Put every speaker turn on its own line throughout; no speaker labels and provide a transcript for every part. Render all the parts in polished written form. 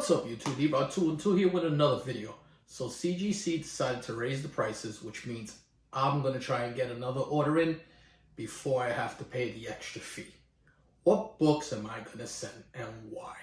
What's up, YouTube? D-Rod212 here with another video. So CGC decided to raise the prices, which means I'm going to try and get another order in before I have to pay the extra fee. What books am I going to send and why?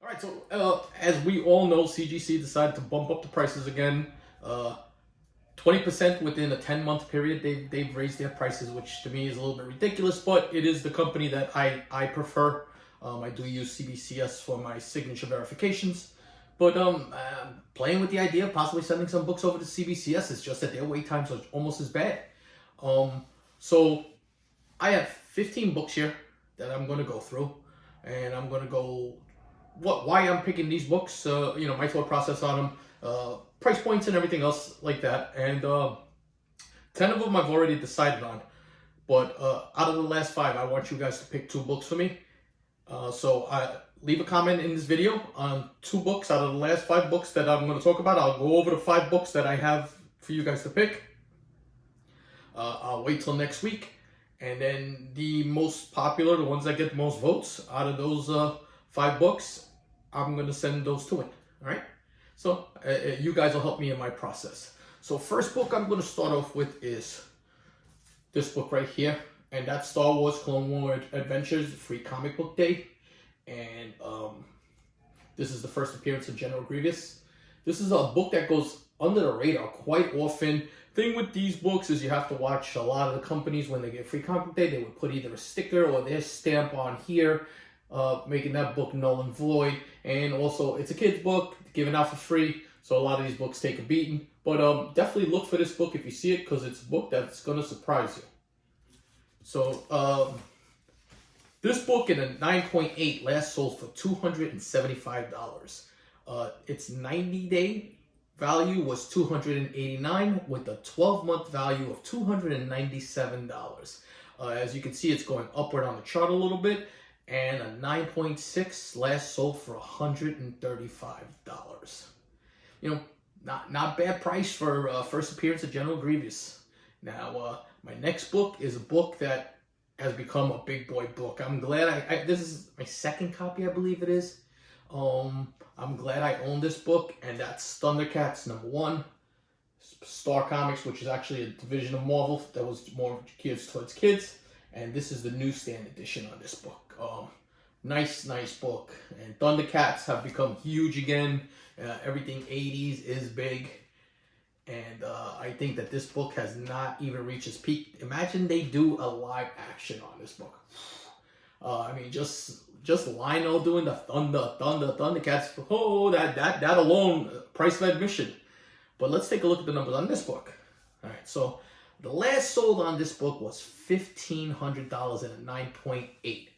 Alright, so as we all know, CGC decided to bump up the prices again. 20% within a 10-month period. They've raised their prices, which to me is a little bit ridiculous, but it is the company that I prefer. I do use CBCS for my signature verifications, but playing with the idea of possibly sending some books over to CBCS. It's just that their wait times are almost as bad. So I have 15 books here that I'm going to go through, and I'm going to go why I'm picking these books, my thought process on them, price points and everything else like that. And 10 of them I've already decided on, but out of the last 5, I want you guys to pick 2 books for me. So leave a comment in this video on 2 books out of the last 5 books that I'm going to talk about. I'll go over the 5 books that I have for you guys to pick. I'll wait till next week, and then the most popular, the ones that get the most votes out of those 5 books, I'm going to send those to him. All right. So you guys will help me in my process. So first book I'm going to start off with is this book right here. And that's Star Wars Clone Wars Adventures Free Comic Book Day. And this is the first appearance of General Grievous. This is a book that goes under the radar quite often. Thing with these books is you have to watch a lot of the companies when they get Free Comic Book Day. They would put either a sticker or their stamp on here, making that book null and void. And also, it's a kid's book, given out for free, so a lot of these books take a beating. But definitely look for this book if you see it, because it's a book that's going to surprise you. So, this book in a 9.8 last sold for $275. Its 90-day value was $289, with a 12-month value of $297. As you can see, it's going upward on the chart a little bit. And a 9.6 last sold for $135. Not bad price for first appearance of General Grievous. Now, my next book is a book that has become a big boy book. I'm glad this is my second copy, I believe it is. I'm glad I own this book, and that's Thundercats #1. Star Comics, which is actually a division of Marvel that was more geared towards kids. And this is the newsstand edition on this book. Nice book. And Thundercats have become huge again. Everything 80s is big. And I think that this book has not even reached its peak. Imagine they do a live action on this book. Just Lionel doing the Thundercats. Oh, that alone, price of admission. But let's take a look at the numbers on this book. All right, so the last sold on this book was $1,500 at a 9.8.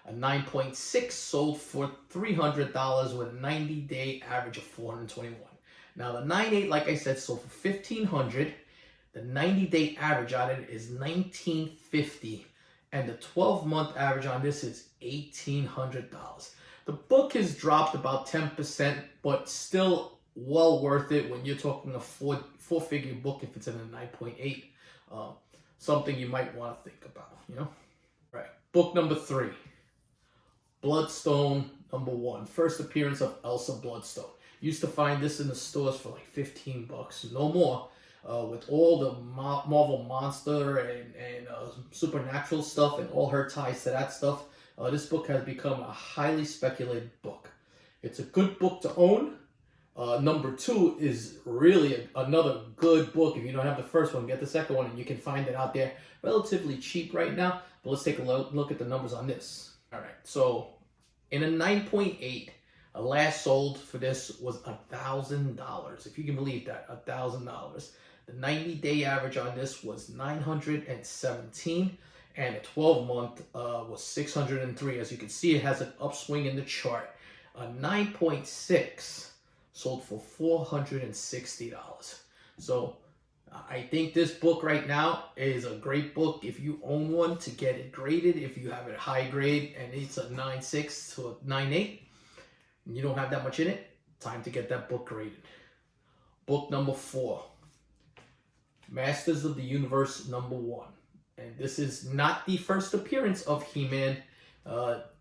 A 9.6 sold for $300 with a 90-day average of 421. Now the 9.8, like I said, sold for $1,500. The 90-day average on it is $1,950, and the 12-month average on this is $1,800. The book has dropped about 10%, but still well worth it when you're talking a four-figure book. If it's in a 9.8, something you might want to think about. Right. Book number 3. Bloodstone #1, first appearance of Elsa Bloodstone. Used to find this in the stores for like $15, no more. With all the Marvel Monster and Supernatural stuff and all her ties to that stuff, this book has become a highly speculated book. It's a good book to own. Number 2 is really another good book. If you don't have the first one, get the second one, and you can find it out there relatively cheap right now. But let's take a look at the numbers on this. All right, so in a 9.8, a last sold for this was $1,000. If you can believe that, $1,000. The 90-day average on this was $917, and a 12-month was $603. As you can see, it has an upswing in the chart. A 9.6 sold for $460. So I think this book right now is a great book if you own one, to get it graded. If you have it high grade and it's a 9.6 to a 9.8, and you don't have that much in it, time to get that book graded. book number 4, Masters of the Universe number 1. And this is not the first appearance of He-Man.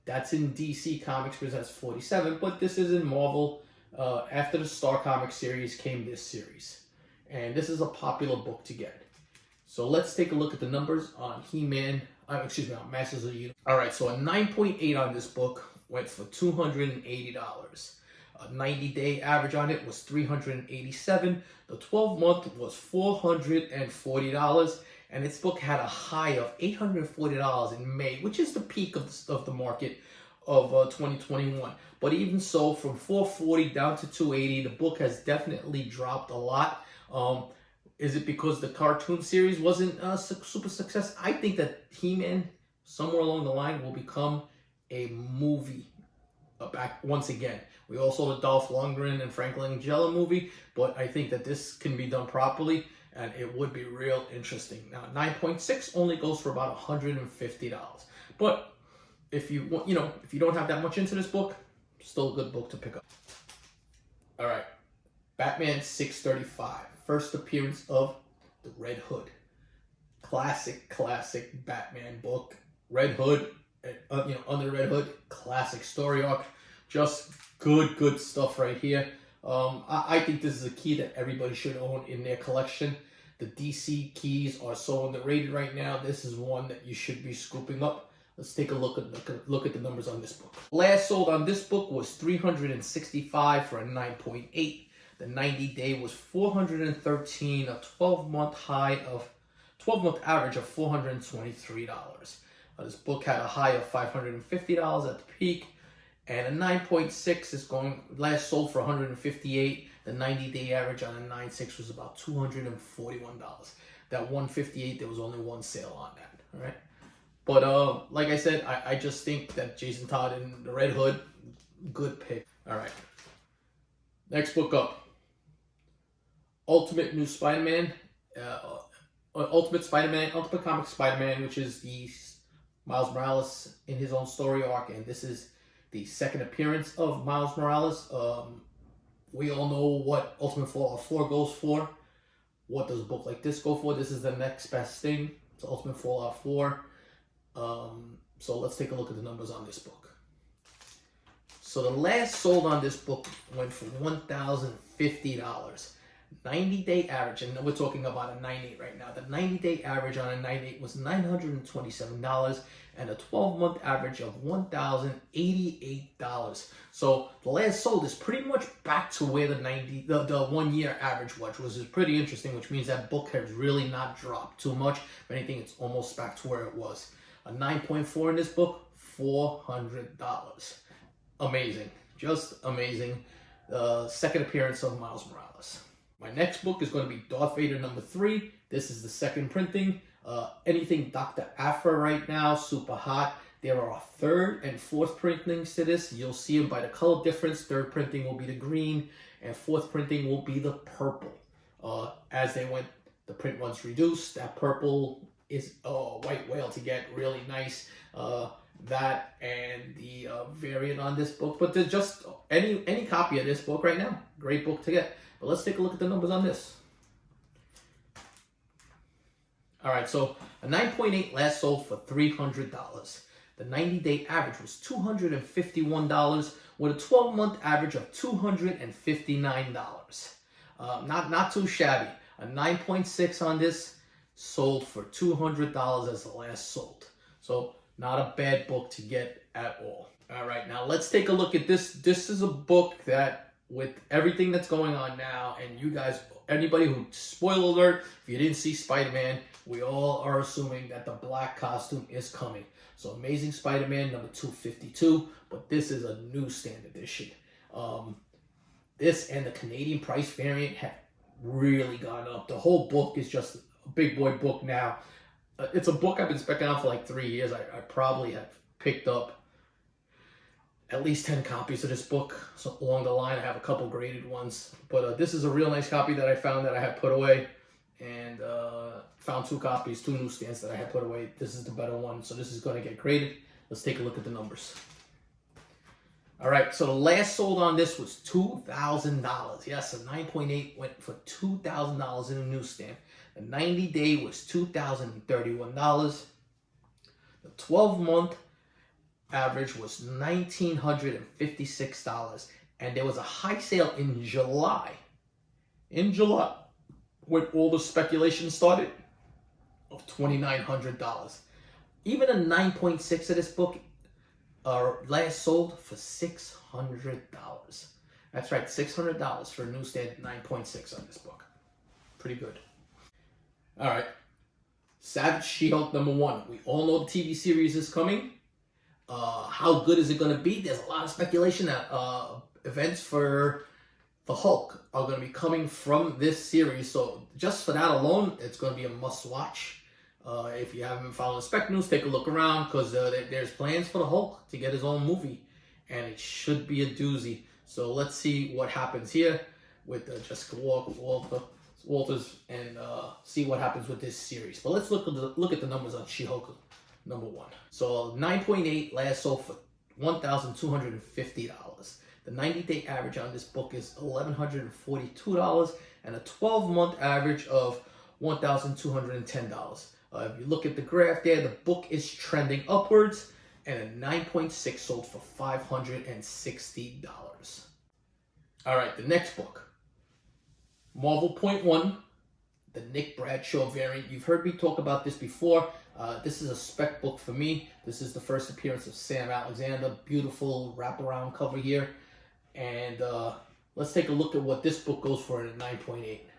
That's in DC Comics Presents 47, but this is in Marvel. After the Star Comics series came this series. And this is a popular book to get. So let's take a look at the numbers on He-Man, on Masters of the Universe. All right, so a 9.8 on this book went for $280. A 90-day average on it was $387. The 12-month was $440. And this book had a high of $840 in May, which is the peak of the market of 2021. But even so, from $440 down to $280, the book has definitely dropped a lot. Is it because the cartoon series wasn't a super success? I think that He-Man, somewhere along the line, will become a movie back once again. We all saw the Dolph Lundgren and Frank Langella movie, but I think that this can be done properly, and it would be real interesting. Now, 9.6 only goes for about $150. But if you want, if you don't have that much into this book, still a good book to pick up. All right, Batman 635, first appearance of the Red Hood. Classic Batman book. Red Hood, under Red Hood, classic story arc. Just good stuff right here. I think this is a key that everybody should own in their collection. The DC keys are so underrated right now. This is one that you should be scooping up. Let's take a look at the numbers on this book. Last sold on this book was $365 for a 9.8. The 90-day was $413. A 12-month average of $423. This book had a high of $550 at the peak. And a 9.6 is last sold for $158. The 90-day average on a 9.6 was about $241. That $158, there was only one sale on that. All right. But like I said, I just think that Jason Todd and the Red Hood, good pick. All right. Next book up. Ultimate Comic Spider-Man, which is the Miles Morales in his own story arc, and this is the second appearance of Miles Morales. We all know what Ultimate Fallout 4 goes for. What does a book like this go for? This is the next best thing to Ultimate Fallout 4. So let's take a look at the numbers on this book. So the last sold on this book went for $1,050. 90-day average, and we're talking about a 9.8 right now. The 90-day average on a 9.8 was $927, and a 12-month average of $1,088. So the last sold is pretty much back to where the 1-year average was, which is pretty interesting, which means that book has really not dropped too much. If anything, it's almost back to where it was. A 9.4 in this book, $400. Amazing. Just amazing. Second appearance of Miles Morales. My next book is going to be Darth Vader number 3. This is the second printing. Anything Dr. Aphra right now, super hot. There are third and fourth printings to this. You'll see them by the color difference. Third printing will be the green, and fourth printing will be the purple. As they went, the print runs reduced. That purple is a white whale to get, really nice. That and the variant on this book, but there's just any copy of this book right now. Great book to get. But let's take a look at the numbers on this. All right, so a 9.8 last sold for $300. The 90-day average was $251 with a 12-month average of $259. Not too shabby. A 9.6 on this sold for $200 as the last sold. So not a bad book to get at all. All right, now let's take a look at this. This is a book that, with everything that's going on now, and you guys, anybody who, spoiler alert, if you didn't see Spider-Man, we all are assuming that the black costume is coming. So Amazing Spider-Man number 252, but this is a newsstand edition. This and the Canadian price variant have really gone up. The whole book is just a big boy book now. It's a book I've been specking out for like 3 years. I probably have picked up at least 10 copies of this book. So along the line, I have a couple graded ones. But this is a real nice copy that I found that I had put away. And found 2 copies, 2 newsstands that I had put away. This is the better one, so this is going to get graded. Let's take a look at the numbers. All right, so the last sold on this was $2,000. Yes, a 9.8 went for $2,000 in a newsstand. The 90-day was $2,031. The 12-month average was $1,956. And there was a high sale in July. In July, when all the speculation started, of $2,900. Even a 9.6 of this book last sold for $600. That's right, $600 for a newsstand 9.6 on this book. Pretty good. All right, Savage She-Hulk #1. We all know the TV series is coming. How good is it going to be? There's a lot of speculation that events for the Hulk are going to be coming from this series. So just for that alone, it's going to be a must-watch. If you haven't been following Spec News, take a look around, because there's plans for the Hulk to get his own movie, and it should be a doozy. So let's see what happens here with Jessica Walters, and see what happens with this series. But let's look at the numbers on She-Hulk #1. So 9.8 last sold for $1,250. The 90-day average on this book is $1,142, and a 12-month average of $1,210. If you look at the graph there, the book is trending upwards, and a 9.6 sold for $560. All right, the next book, Marvel .1, the Nick Bradshaw variant. You've heard me talk about this before. This is a spec book for me. This is the first appearance of Sam Alexander. Beautiful wraparound cover here. And let's take a look at what this book goes for at 9.8.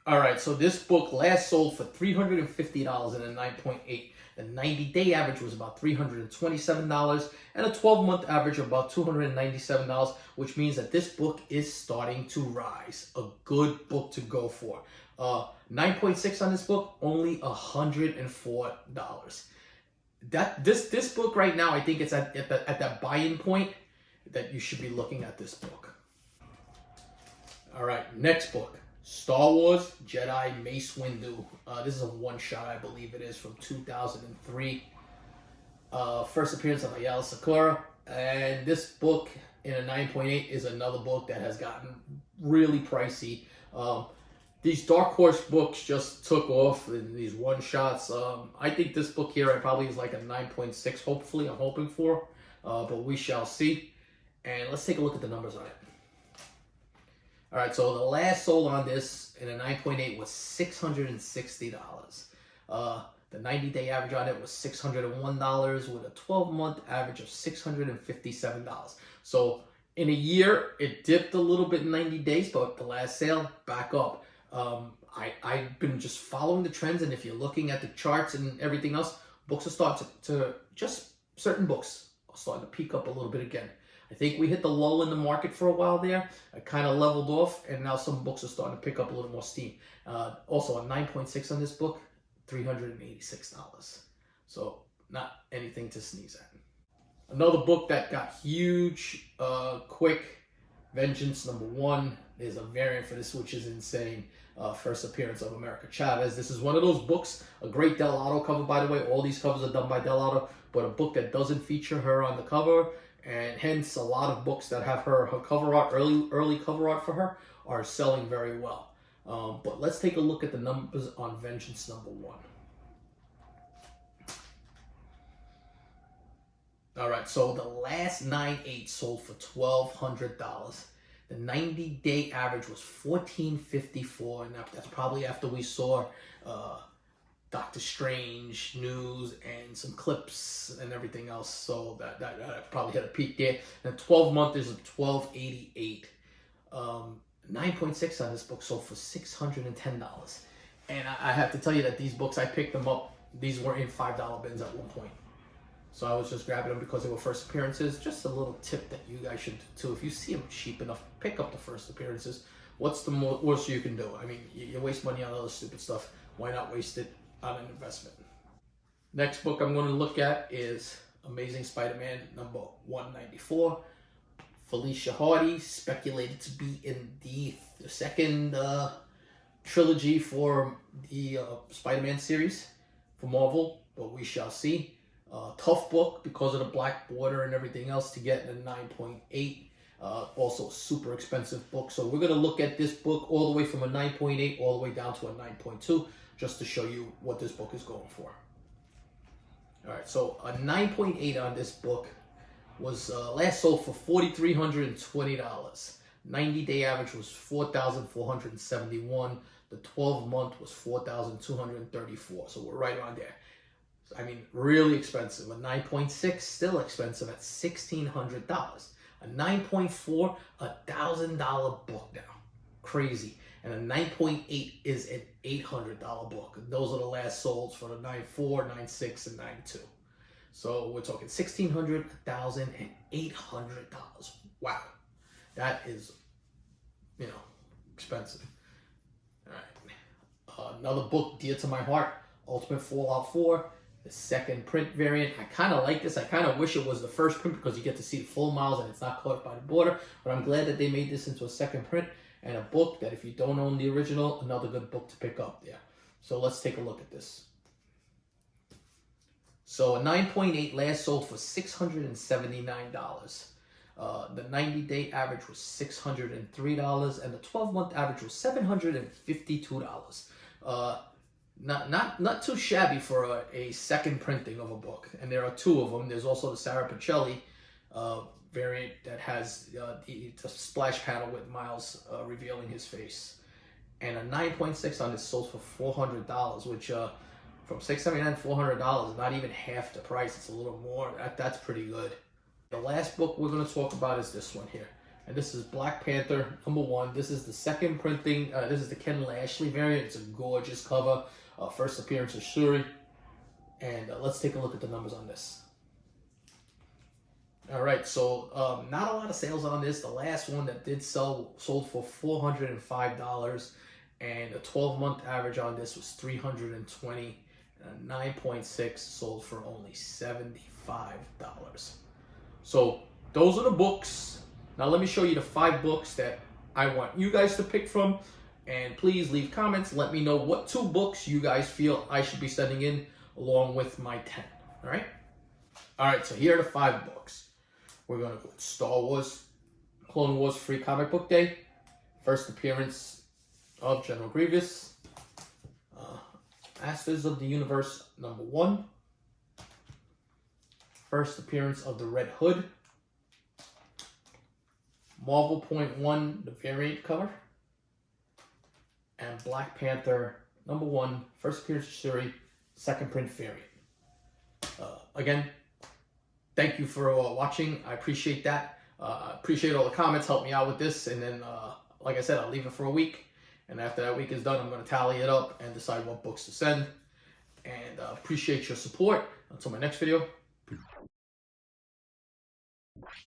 All right, so this book last sold for $350 in a 9.8. The 90-day average was about $327, and a 12-month average of about $297, which means that this book is starting to rise. A good book to go for. 9.6 on this book, only $104. This book right now, I think it's at that buy-in point that you should be looking at this book. All right, next book. Star Wars Jedi Mace Windu. This is a one-shot, I believe it is, from 2003. First appearance of Ayala Sakura. And this book in a 9.8 is another book that has gotten really pricey. These Dark Horse books just took off in these one-shots. I think this book here probably is like a 9.6, hopefully. I'm hoping for. But we shall see. And let's take a look at the numbers on it. All right, so the last sold on this in a 9.8 was $660. The 90-day average on it was $601 with a 12-month average of $657. So in a year, it dipped a little bit in 90 days, but the last sale, back up. I've been just following the trends, and if you're looking at the charts and everything else, books are starting to just certain books are starting to peak up a little bit again. I think we hit the lull in the market for a while there. It kind of leveled off, and now some books are starting to pick up a little more steam. Also, a 9.6 on this book, $386. So not anything to sneeze at. Another book that got huge, quick, Vengeance #1. There's a variant for this, which is insane. First appearance of America Chavez. This is one of those books, a great Del Auto cover, by the way. All these covers are done by Del Auto, but a book that doesn't feature her on the cover. And hence, a lot of books that have her cover art, early cover art for her, are selling very well. But let's take a look at the numbers on Vengeance #1. All right, so the last 9.8 sold for $1,200. The 90-day average was $1,454, and that's probably after we saw Doctor Strange news and some clips and everything else, so that probably hit a peak there. And 12-month is $1,288. 9.6 on this book sold for $610. And I have to tell you that these books, I picked them up. These were in $5 bins at one point. So I was just grabbing them because they were first appearances. Just a little tip that you guys should do too. If you see them cheap enough, pick up the first appearances. What's the worst you can do? I mean, you waste money on other stupid stuff. Why not waste it on an investment? Next book I'm going to look at is Amazing Spider-Man #194. Felicia Hardy, speculated to be in the second trilogy for the Spider-Man series for Marvel, but we shall see. Tough book because of the black border and everything else to get a 9.8. Also a super expensive book. So we're going to look at this book all the way from a 9.8 all the way down to a 9.2 just to show you what this book is going for. All right, so a 9.8 on this book was last sold for $4,320. 90-day average was $4,471. The 12-month was $4,234. So we're right around there. I mean, really expensive. A 9.6 still expensive at $1,600. A 9.4, $1,000 book now. Crazy. And a 9.8 is an $800 book. And those are the last solds for the 9.4, 9.6, and 9.2. So we're talking $1,600, $1,000, and $800. Wow. That is, expensive. All right. Another book dear to my heart, Ultimate Fallout 4. The second print variant. I kind of like this. I kind of wish it was the first print because you get to see the full miles and it's not caught by the border. But I'm glad that they made this into a second print and a book that if you don't own the original, another good book to pick up there. So let's take a look at this. So a 9.8 last sold for $679. The 90-day average was $603 and the 12-month average was $752. Not too shabby for a second printing of a book. And there are two of them. There's also the Sarah Pacelli variant that has the splash panel with Miles revealing his face. And a 9.6 on this sold for $400, which from $679 to $400, not even half the price. It's a little more. That's pretty good. The last book we're going to talk about is this one here. And this is Black Panther #1. This is the second printing. This is the Ken Lashley variant. It's a gorgeous cover. First appearance of Shuri. And let's take a look at the numbers on this. All right, so not a lot of sales on this. The last one that did sell sold for $405, and a 12-month average on this was $320. And a 9.6 sold for only $75. So those are the books. Now let me show you the 5 books that I want you guys to pick from. And please leave comments. Let me know what 2 books you guys feel I should be sending in along with my 10. All right? All right, so here are the 5 books. We're going to go with Star Wars, Clone Wars Free Comic Book Day, first appearance of General Grievous, Masters of the Universe #1, first appearance of the Red Hood, Marvel .1, the variant cover, and Black Panther #1, first appearance of Shuri, second print variant. Again, thank you for watching. I appreciate that. Appreciate all the comments. Help me out with this. And then, like I said, I'll leave it for a week. And after that week is done, I'm going to tally it up and decide what books to send. And appreciate your support. Until my next video.